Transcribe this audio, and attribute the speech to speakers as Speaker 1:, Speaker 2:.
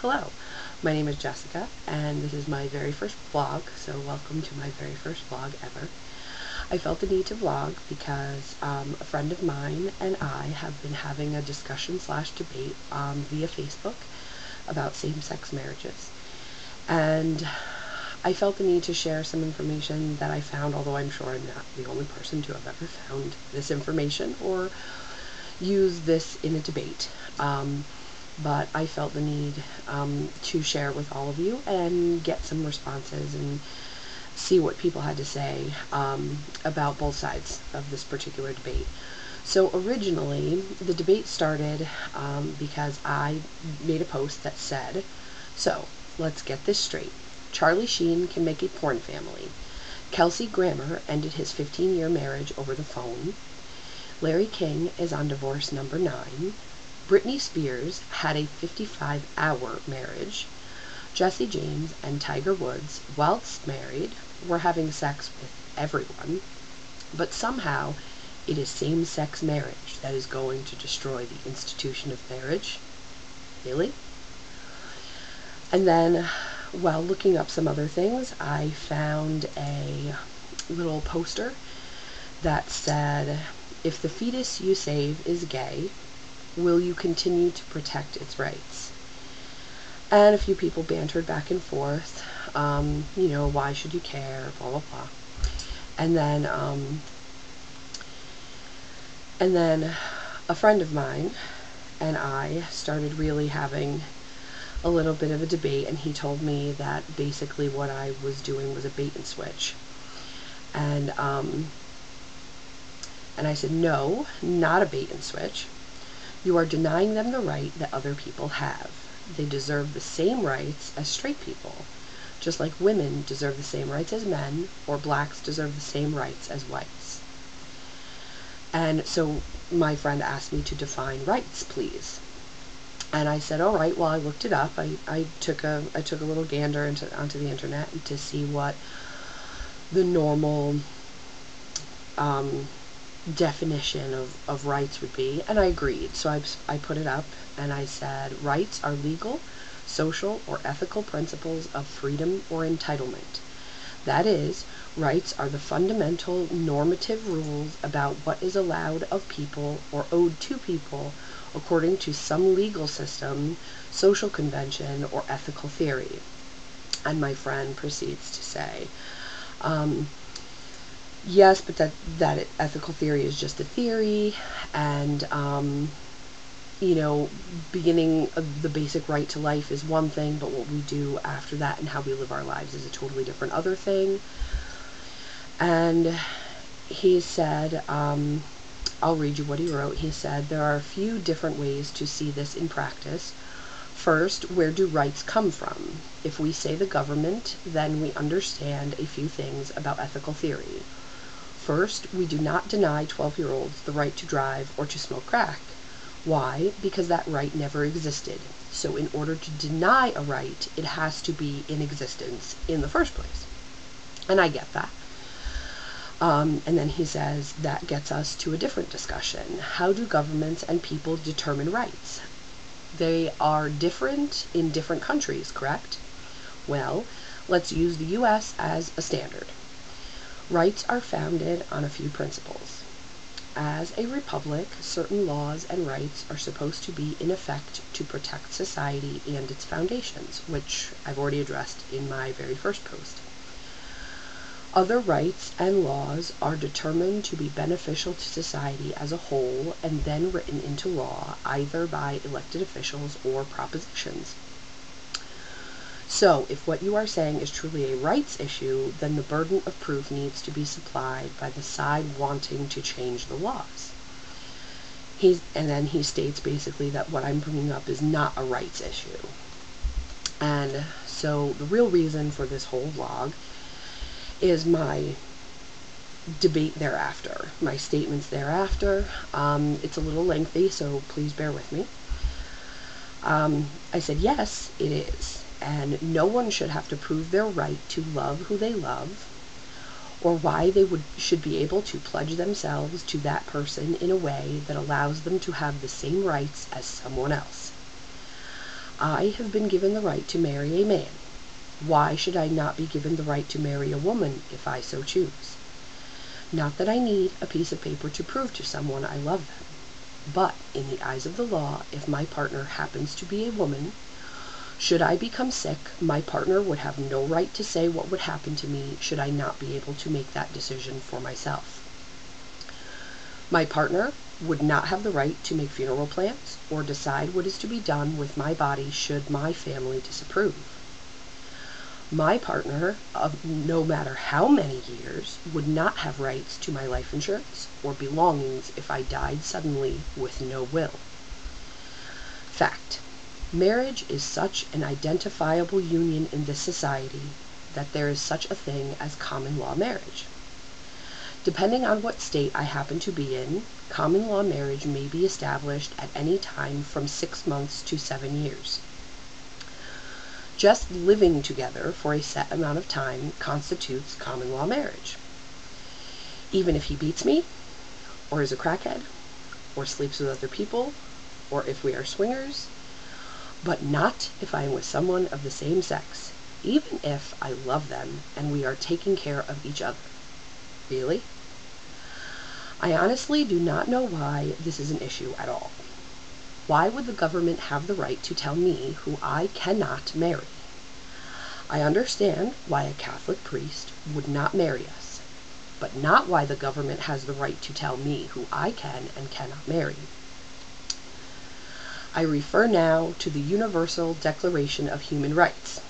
Speaker 1: Hello, my name is Jessica, and this is my very first vlog, so welcome to my very first vlog ever. I felt the need to vlog because a friend of mine and I have been having a discussion/debate via Facebook about same-sex marriages, and I felt the need to share some information that I found, although I'm sure I'm not the only person to have ever found this information or used this in a debate. But I felt the need to share with all of you and get some responses and see what people had to say about both sides of this particular debate. So originally, the debate started because I made a post that said, so let's get this straight. Charlie Sheen can make a porn family. Kelsey Grammer ended his 15-year marriage over the phone. Larry King is on divorce number 9. Britney Spears had a 55-hour marriage. Jesse James and Tiger Woods, whilst married, were having sex with everyone. But somehow, it is same-sex marriage that is going to destroy the institution of marriage. Really? And then, while looking up some other things, I found a little poster that said, if the fetus you save is gay, will you continue to protect its rights? And a few people bantered back and forth, why should you care, blah, blah, blah. And then a friend of mine and I started really having a little bit of a debate, and he told me that basically what I was doing was a bait and switch. And I said, no, not a bait and switch. You are denying them the right that other people have. They deserve the same rights as straight people, just like women deserve the same rights as men, or blacks deserve the same rights as whites. And so my friend asked me to define rights, please. And I said, all right, well, I looked it up. I took a little gander onto the internet to see what the normal definition of rights would be, and I agreed. So I put it up, and I said, rights are legal, social, or ethical principles of freedom or entitlement. That is, rights are the fundamental normative rules about what is allowed of people or owed to people according to some legal system, social convention, or ethical theory. And my friend proceeds to say, yes, but that ethical theory is just a theory, and, beginning of the basic right to life is one thing, but what we do after that and how we live our lives is a totally different other thing. And he said, I'll read you what he wrote. He said, there are a few different ways to see this in practice. First, where do rights come from? If we say the government, then we understand a few things about ethical theory. First, we do not deny 12-year-olds the right to drive or to smoke crack. Why? Because that right never existed. So in order to deny a right, it has to be in existence in the first place. And I get that. And then he says, that gets us to a different discussion. How do governments and people determine rights? They are different in different countries, correct? Well, let's use the U.S. as a standard. Rights are founded on a few principles. As a republic, certain laws and rights are supposed to be in effect to protect society and its foundations, which I've already addressed in my very first post. Other rights and laws are determined to be beneficial to society as a whole and then written into law, either by elected officials or propositions. So, if what you are saying is truly a rights issue, then the burden of proof needs to be supplied by the side wanting to change the laws. And then he states basically that what I'm bringing up is not a rights issue. And so the real reason for this whole vlog is my debate thereafter, my statements thereafter. It's a little lengthy, so please bear with me. I said, yes, it is. And no one should have to prove their right to love who they love, or why they should be able to pledge themselves to that person in a way that allows them to have the same rights as someone else. I have been given the right to marry a man. Why should I not be given the right to marry a woman if I so choose? Not that I need a piece of paper to prove to someone I love them, but in the eyes of the law, if my partner happens to be a woman, should I become sick, my partner would have no right to say what would happen to me should I not be able to make that decision for myself. My partner would not have the right to make funeral plans or decide what is to be done with my body should my family disapprove. My partner, of no matter how many years, would not have rights to my life insurance or belongings if I died suddenly with no will. Fact. Marriage is such an identifiable union in this society that there is such a thing as common law marriage. Depending on what state I happen to be in, common law marriage may be established at any time from 6 months to 7 years. Just living together for a set amount of time constitutes common law marriage. Even if he beats me, or is a crackhead, or sleeps with other people, or if we are swingers, but not if I am with someone of the same sex, even if I love them and we are taking care of each other. Really? I honestly do not know why this is an issue at all. Why would the government have the right to tell me who I cannot marry? I understand why a Catholic priest would not marry us, but not why the government has the right to tell me who I can and cannot marry. I refer now to the Universal Declaration of Human Rights,